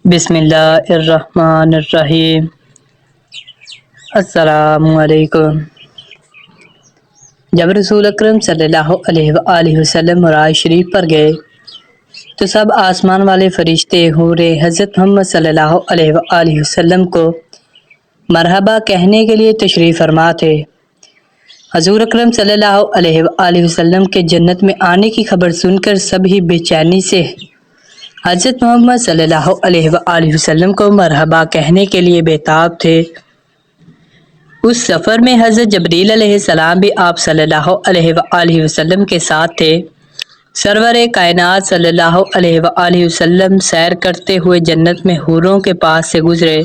بسم اللہ الرحمن الرحیم۔ السلام علیکم۔ جب رسول اکرم صلی اللہ علیہ وآلہ وسلم معراج شریف پر گئے تو سب آسمان والے فرشتے حوریں حضرت محمد صلی اللہ علیہ وآلہ وسلم کو مرحبا کہنے کے لیے تشریف فرما تھے۔ حضور اکرم صلی اللہ علیہ وآلہ وسلم کے جنت میں آنے کی خبر سن کر سب ہی بے چینی سے حضرت محمد صلی اللہ علیہ وآلہ وسلم کو مرحبا کہنے کے لیے بےتاب تھے۔ اس سفر میں حضرت جبریل علیہ السلام بھی آپ صلی اللہ علیہ وآلہ وسلم کے ساتھ تھے۔ سرور کائنات صلی اللہ علیہ وآلہ وسلم سیر کرتے ہوئے جنت میں حوروں کے پاس سے گزرے۔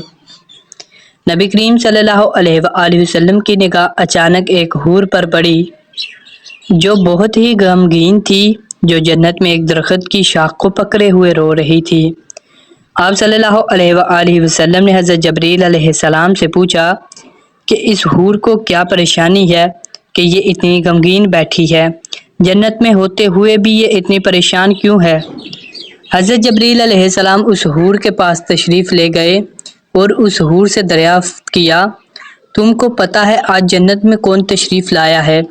نبی کریم صلی اللہ علیہ وآلہ وسلم کی نگاہ اچانک ایک حور پر پڑی جو بہت ہی غمگین تھی، جو جنت میں ایک درخت کی شاخ کو پکڑے ہوئے رو رہی تھی۔ آپ صلی اللہ علیہ وآلہ وسلم نے حضرت جبریل علیہ السلام سے پوچھا کہ اس حور کو کیا پریشانی ہے کہ یہ اتنی غمگین بیٹھی ہے، جنت میں ہوتے ہوئے بھی یہ اتنی پریشان کیوں ہے؟ حضرت جبریل علیہ السلام اس حور کے پاس تشریف لے گئے اور اس حور سے دریافت کیا، تم کو پتہ ہے آج جنت میں کون تشریف لایا ہے؟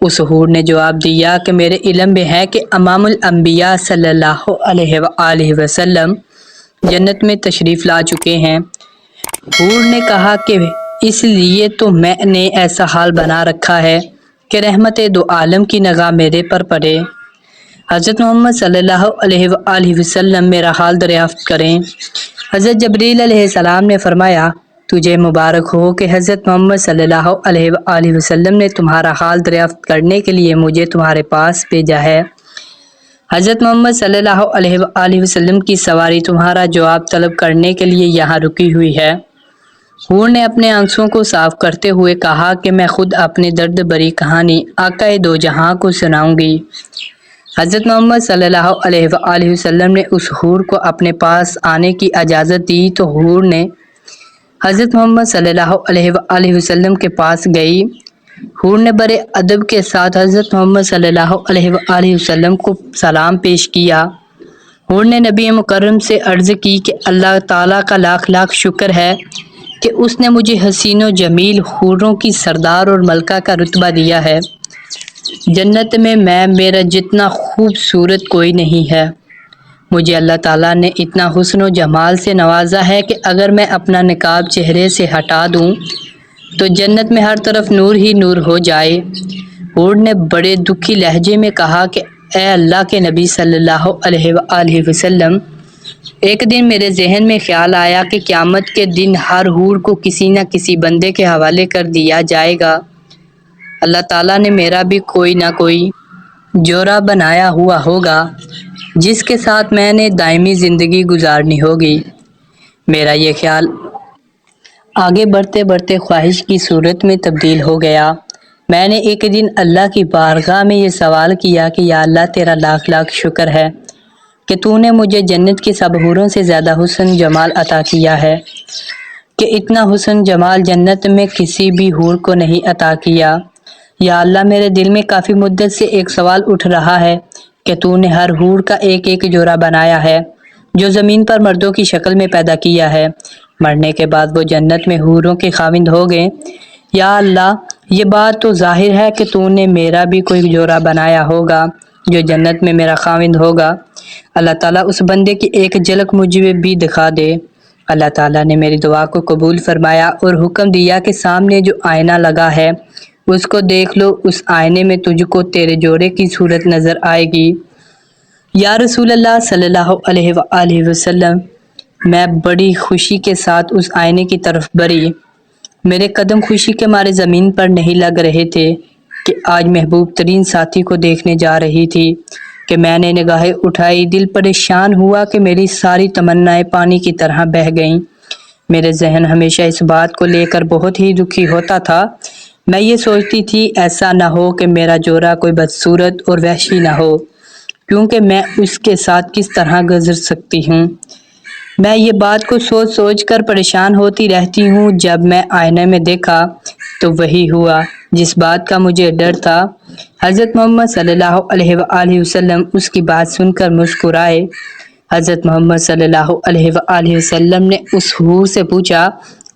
اس حور نے جواب دیا کہ میرے علم میں ہے کہ امام الانبیاء صلی اللہ علیہ وآلہ وسلم جنت میں تشریف لا چکے ہیں۔ حور نے کہا کہ اس لیے تو میں نے ایسا حال بنا رکھا ہے کہ رحمت دو عالم کی نگاہ میرے پر پڑے۔ حضرت محمد صلی اللہ علیہ وآلہ وسلم میرا حال دریافت کریں۔ حضرت جبریل علیہ السلام نے فرمایا، تجھے مبارک ہو کہ حضرت محمد صلی اللہ علیہ وآلہ وسلم نے تمہارا حال دریافت کرنے کے لیے مجھے تمہارے پاس بھیجا ہے۔ حضرت محمد صلی اللہ علیہ وآلہ وسلم کی سواری تمہارا جواب طلب کرنے کے لیے یہاں رکی ہوئی ہے۔ حور نے اپنے آنسوؤں کو صاف کرتے ہوئے کہا کہ میں خود اپنی درد بری کہانی آقا دو جہاں کو سناؤں گی۔ حضرت محمد صلی اللہ علیہ وآلہ وسلم نے اس حور کو اپنے پاس آنے کی اجازت دی تو حور نے حضرت محمد صلی اللہ علیہ وآلہ وسلم کے پاس گئی۔ حور نے بڑے ادب کے ساتھ حضرت محمد صلی اللہ علیہ وآلہ وسلم کو سلام پیش کیا۔ حور نے نبی مکرم سے عرض کی کہ اللہ تعالیٰ کا لاکھ لاکھ شکر ہے کہ اس نے مجھے حسین و جمیل حوروں کی سردار اور ملکہ کا رتبہ دیا ہے۔ جنت میں میرا جتنا خوبصورت کوئی نہیں ہے۔ مجھے اللہ تعالیٰ نے اتنا حسن و جمال سے نوازا ہے کہ اگر میں اپنا نقاب چہرے سے ہٹا دوں تو جنت میں ہر طرف نور ہی نور ہو جائے۔ حور نے بڑے دکھی لہجے میں کہا کہ اے اللہ کے نبی صلی اللہ علیہ وآلہ وسلم، ایک دن میرے ذہن میں خیال آیا کہ قیامت کے دن ہر حور کو کسی نہ کسی بندے کے حوالے کر دیا جائے گا۔ اللہ تعالیٰ نے میرا بھی کوئی نہ کوئی جوڑا بنایا ہوا ہوگا جس کے ساتھ میں نے دائمی زندگی گزارنی ہوگی۔ میرا یہ خیال آگے بڑھتے بڑھتے خواہش کی صورت میں تبدیل ہو گیا۔ میں نے ایک دن اللہ کی بارگاہ میں یہ سوال کیا کہ یا اللہ، تیرا لاکھ لاکھ شکر ہے کہ تو نے مجھے جنت کی سب حوروں سے زیادہ حسن جمال عطا کیا ہے، کہ اتنا حسن جمال جنت میں کسی بھی حور کو نہیں عطا کیا۔ یا اللہ، میرے دل میں کافی مدت سے ایک سوال اٹھ رہا ہے کہ تو نے ہر حور کا ایک ایک جوڑا بنایا ہے جو زمین پر مردوں کی شکل میں پیدا کیا ہے، مرنے کے بعد وہ جنت میں حوروں کے خاوند ہو گئے۔ یا اللہ، یہ بات تو ظاہر ہے کہ تو نے میرا بھی کوئی جوڑا بنایا ہوگا جو جنت میں میرا خاوند ہوگا۔ اللہ تعالیٰ اس بندے کی ایک جھلک مجھے بھی دکھا دے۔ اللہ تعالیٰ نے میری دعا کو قبول فرمایا اور حکم دیا کہ سامنے جو آئینہ لگا ہے اس کو دیکھ لو، اس آئینے میں تجھ کو تیرے جوڑے کی صورت نظر آئے گی۔ یا رسول اللہ صلی اللہ علیہ وآلہ وسلم، میں بڑی خوشی کے ساتھ اس آئینے کی طرف بڑھی۔ میرے قدم خوشی کے مارے زمین پر نہیں لگ رہے تھے کہ آج محبوب ترین ساتھی کو دیکھنے جا رہی تھی کہ میں نے نگاہیں اٹھائی، دل پریشان ہوا کہ میری ساری تمنائیں پانی کی طرح بہہ گئیں۔ میرے ذہن ہمیشہ اس بات کو لے کر بہت ہی دکھی ہوتا تھا۔ میں یہ سوچتی تھی ایسا نہ ہو کہ میرا جوڑا کوئی بدصورت اور وحشی نہ ہو، کیونکہ میں اس کے ساتھ کس طرح گزر سکتی ہوں۔ میں یہ بات کو سوچ سوچ کر پریشان ہوتی رہتی ہوں۔ جب میں آئینے میں دیکھا تو وہی ہوا جس بات کا مجھے ڈر تھا۔ حضرت محمد صلی اللہ علیہ وآلہ وسلم اس کی بات سن کر مسکرائے۔ حضرت محمد صلی اللہ علیہ وآلہ وسلم نے اس حور سے پوچھا،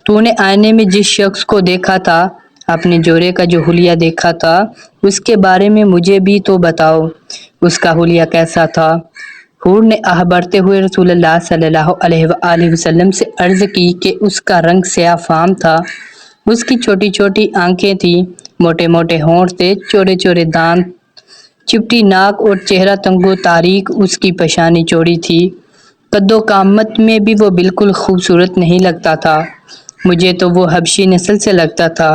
تو نے آئینے میں جس شخص کو دیکھا تھا، اپنے جوڑے کا جو حلیہ دیکھا تھا، اس کے بارے میں مجھے بھی تو بتاؤ، اس کا حلیہ کیسا تھا؟ حور نے آہ بھرتے ہوئے رسول اللہ صلی اللہ علیہ وآلہ وسلم سے عرض کی کہ اس کا رنگ سیاہ فام تھا، اس کی چھوٹی چھوٹی آنکھیں تھیں، موٹے موٹے ہونٹ تھے، چوڑے چوڑے دانت، چپٹی ناک اور چہرہ تنگ و تاریک، اس کی پیشانی چوڑی تھی، قد و قامت میں بھی وہ بالکل خوبصورت نہیں لگتا تھا، مجھے تو وہ حبشی نسل سے لگتا تھا۔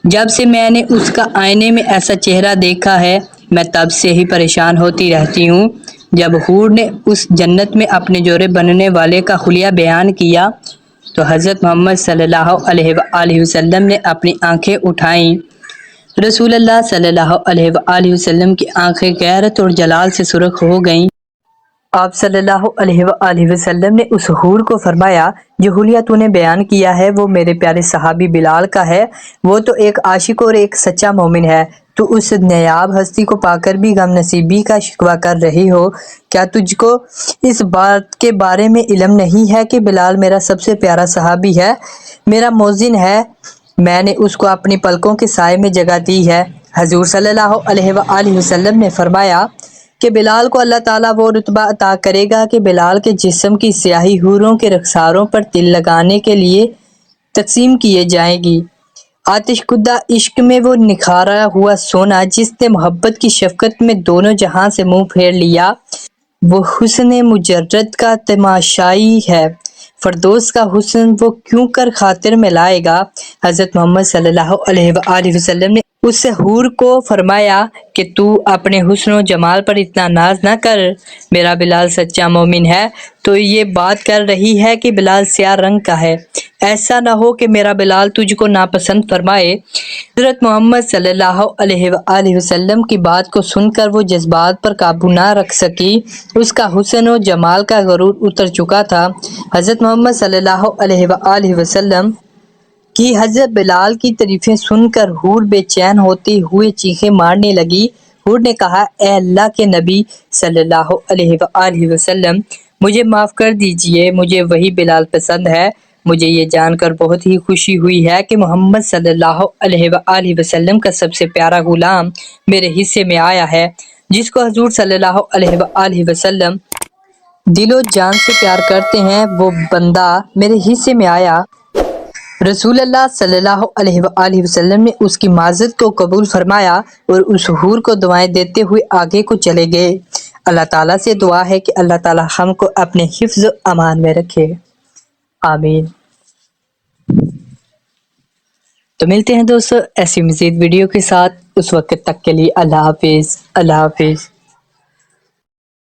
جب سے میں نے اس کا آئینے میں ایسا چہرہ دیکھا ہے، میں تب سے ہی پریشان ہوتی رہتی ہوں۔ جب حور نے اس جنت میں اپنے جوڑے بننے والے کا حلیہ بیان کیا تو حضرت محمد صلی اللہ علیہ وآلہ وسلم نے اپنی آنکھیں اٹھائیں۔ رسول اللہ صلی اللہ علیہ وآلہ وسلم کی آنکھیں غیرت اور جلال سے سرخ ہو گئیں۔ آپ صلی اللہ علیہ وآلہ وسلم نے اس حور کو فرمایا، جو حلیہ تو نے بیان کیا ہے وہ میرے پیارے صحابی بلال کا ہے، وہ تو ایک عاشق اور ایک سچا مومن ہے، تو اس نایاب ہستی کو پا کر بھی غم نصیبی کا شکوہ کر رہی ہو، کیا تجھ کو اس بات کے بارے میں علم نہیں ہے کہ بلال میرا سب سے پیارا صحابی ہے، میرا موذن ہے، میں نے اس کو اپنی پلکوں کے سائے میں جگہ دی ہے۔ حضور صلی اللہ علیہ وآلہ وسلم نے فرمایا کہ بلال کو اللہ تعالیٰ وہ رتبہ عطا کرے گا کہ بلال کے جسم کی سیاہی حوروں کے رخساروں پر تل لگانے کے لیے تقسیم کیے جائے گی۔ آتش کدہ عشق میں وہ نکھارا ہوا سونا جس نے محبت کی شفقت میں دونوں جہاں سے منہ پھیر لیا، وہ حسن مجرد کا تماشائی ہے، فردوس کا حسن وہ کیوں کر خاطر میں لائے گا۔ حضرت محمد صلی اللہ علیہ وآلہ وسلم نے اس حور کو فرمایا کہ تو اپنے حسن و جمال پر اتنا ناز نہ کر، میرا بلال سچا مومن ہے، تو یہ بات کر رہی ہے کہ بلال سیاہ رنگ کا ہے، ایسا نہ ہو کہ میرا بلال تجھ کو ناپسند فرمائے۔ حضرت محمد صلی اللہ علیہ وآلہ وسلم کی بات کو سن کر وہ جذبات پر قابو نہ رکھ سکی، اس کا حسن و جمال کا غرور اتر چکا تھا۔ حضرت محمد صلی اللہ علیہ وآلہ وسلم کی حضرت بلال کی تعریفیں سن کر حور بے چین ہوتے ہوئے چیخیں مارنے لگی۔ حور نے کہا، اے اللہ کے نبی صلی اللہ علیہ وآلہ وسلم، مجھے معاف کر دیجئے، مجھے وہی بلال پسند ہے، مجھے یہ جان کر بہت ہی خوشی ہوئی ہے کہ محمد صلی اللہ علیہ وآلہ وسلم کا سب سے پیارا غلام میرے حصے میں آیا ہے، جس کو حضور صلی اللہ علیہ وآلہ وسلم دل و جان سے پیار کرتے ہیں، وہ بندہ میرے حصے میں آیا۔ رسول اللہ صلی اللہ علیہ وآلہ وسلم نے اس کی معذرت کو قبول فرمایا اور اس حور کو دعائیں دیتے ہوئے آگے کو چلے گئے۔ اللہ تعالیٰ سے دعا ہے کہ اللہ تعالیٰ ہم کو اپنے حفظ و امان میں رکھے، آمین۔ تو ملتے ہیں دوستو ایسی مزید ویڈیو کے ساتھ، اس وقت تک کے لیے اللہ حافظ، اللہ حافظ۔